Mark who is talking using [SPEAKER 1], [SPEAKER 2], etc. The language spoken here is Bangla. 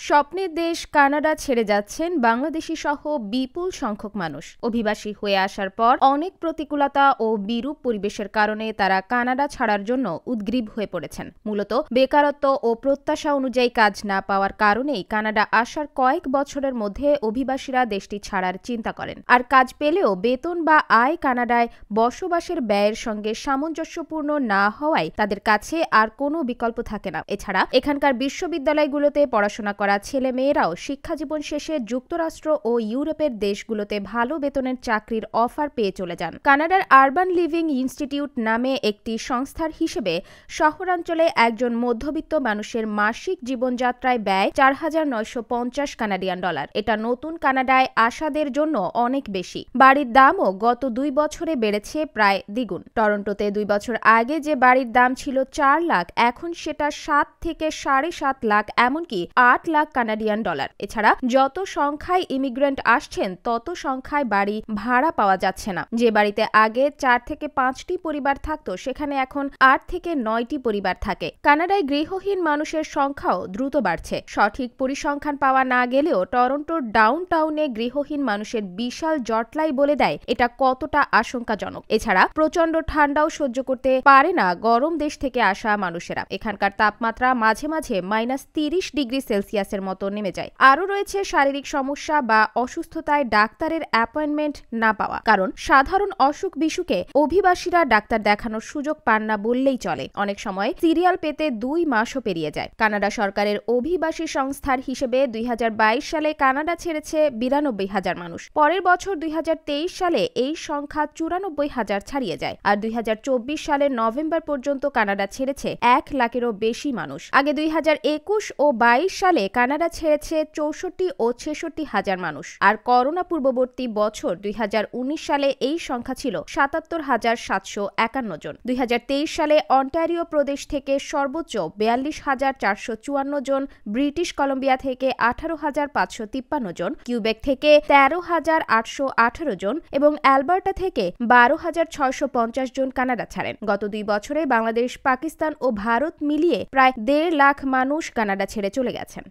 [SPEAKER 1] স্বপ্নের দেশ কানাডা ছেড়ে যাচ্ছেন বাংলাদেশি সহ বিপুল সংখ্যক মানুষ। অভিবাসী হয়ে আসার পর অনেক প্রতিকূলতা ও বিরূপ পরিবেশের কারণে তারা কানাডা ছাড়ার জন্য উদ্গ্রীব হয়ে পড়েছেন। মূলত বেকারত্ব ও প্রত্যাশা অনুযায়ী কাজ না পাওয়ার কারণেই কানাডা আসার কয়েক বছরের মধ্যে অভিবাসীরা দেশটি ছাড়ার চিন্তা করেন। আর কাজ পেলেও বেতন বা আয় কানাডায় বসবাসের ব্যয়ের সঙ্গে সামঞ্জস্যপূর্ণ না হওয়ায় তাদের কাছে আর কোনো বিকল্প থাকে না। এছাড়া এখানকার বিশ্ববিদ্যালয়গুলোতে পড়াশোনা করা ছেলে মেয়েরাও শিক্ষাজীবন শেষে যুক্তরাষ্ট্র ও ইউরোপের দেশগুলোতে ভালো বেতনের চাকরির অফার পেয়ে চলে যান। কানাডার আরবান লিভিং ইনস্টিটিউট নামে একটি সংস্থার হিসেবে শহরাঞ্চলে একজন মধ্যবিত্ত মানুষের মাসিক জীবনযাত্রায় ব্যয় $4,950 কানাডিয়ান। এটা নতুন কানাডায় আসাদের জন্য অনেক বেশি। বাড়ির দামও গত 2 বছরে বেড়েছে প্রায় দ্বিগুণ। টরন্টোতে 2 বছর আগে যে বাড়ির দাম ছিল 4 লাখ, এখন সেটা 7 থেকে 7.5 লাখ, এমনকি 8 লাখ কানাডিয়ান ডলার। এছাড়া যত সংখ্যায় ইমিগ্রেন্ট আসছেন তত সংখ্যায় বাড়ি ভাড়া পাওয়া যাচ্ছে না। যে বাড়িতে আগে 4 থেকে 5টি পরিবার থাকতো সেখানে এখন 8 থেকে 9টি পরিবার থাকে। কানাডায় গৃহহীন মানুষের সংখ্যাও দ্রুত বাড়ছে। সঠিক পরিসংখ্যান পাওয়া না গেলেও টরন্টোর ডাউনটাউনে গৃহহীন মানুষের বিশাল জটলাই বলে দেয় এটা কতটা আশঙ্কাজনক। এছাড়া প্রচন্ড ঠান্ডাও সহ্য করতে পারে না গরম দেশ থেকে আসা মানুষেরা। এখানকার তাপমাত্রা মাঝে মাঝে -30 ডিগ্রি সেলসিয়াসের মতো নেমে যায়। আরও রয়েছে শারীরিক সমস্যা বা অসুস্থতায় ডাক্তারের অ্যাপয়েন্টমেন্ট না পাওয়া। কারণ সাধারণ অসুখ বিসুখে অভিবাসীরা ডাক্তার দেখানোর সুযোগ পান না বললেই চলে। অনেক সময় সিরিয়াল পেতে 2 মাসও পেরিয়ে যায়। কানাডা সরকারের অভিবাসী সংস্থার হিসেবে 2022 সালে কানাডা ছেড়েছে 92,000 মানুষ। পরের বছর 2023 সালে এই সংখ্যা 94,000 ছাড়িয়ে যায়। আর 2024 সালের নভেম্বর পর্যন্ত কানাডা ছেড়েছে 1 লাখেরও বেশি মানুষ। আগে 2021 ও 22 সালে কানাডা ছেড়েছে 64 ও 66 হাজার মানুষ। আর করোনা পূর্ববর্তী বছর 2019 সালে এই সংখ্যা ছিল 77,751 জন। 2023 সালে অন্টারিও প্রদেশ থেকে সর্বোচ্চ 42,454 জন, ব্রিটিশ কলম্বিয়া থেকে 18,553 জন, কিউবেক থেকে 13,818 জন এবং অ্যালবার্টা থেকে 12,650 জন কানাডা ছাড়েন। গত 2 বছরে বাংলাদেশ, পাকিস্তান ও ভারত মিলিয়ে প্রায় 1.5 লাখ মানুষ কানাডা ছেড়ে চলে গেছেন।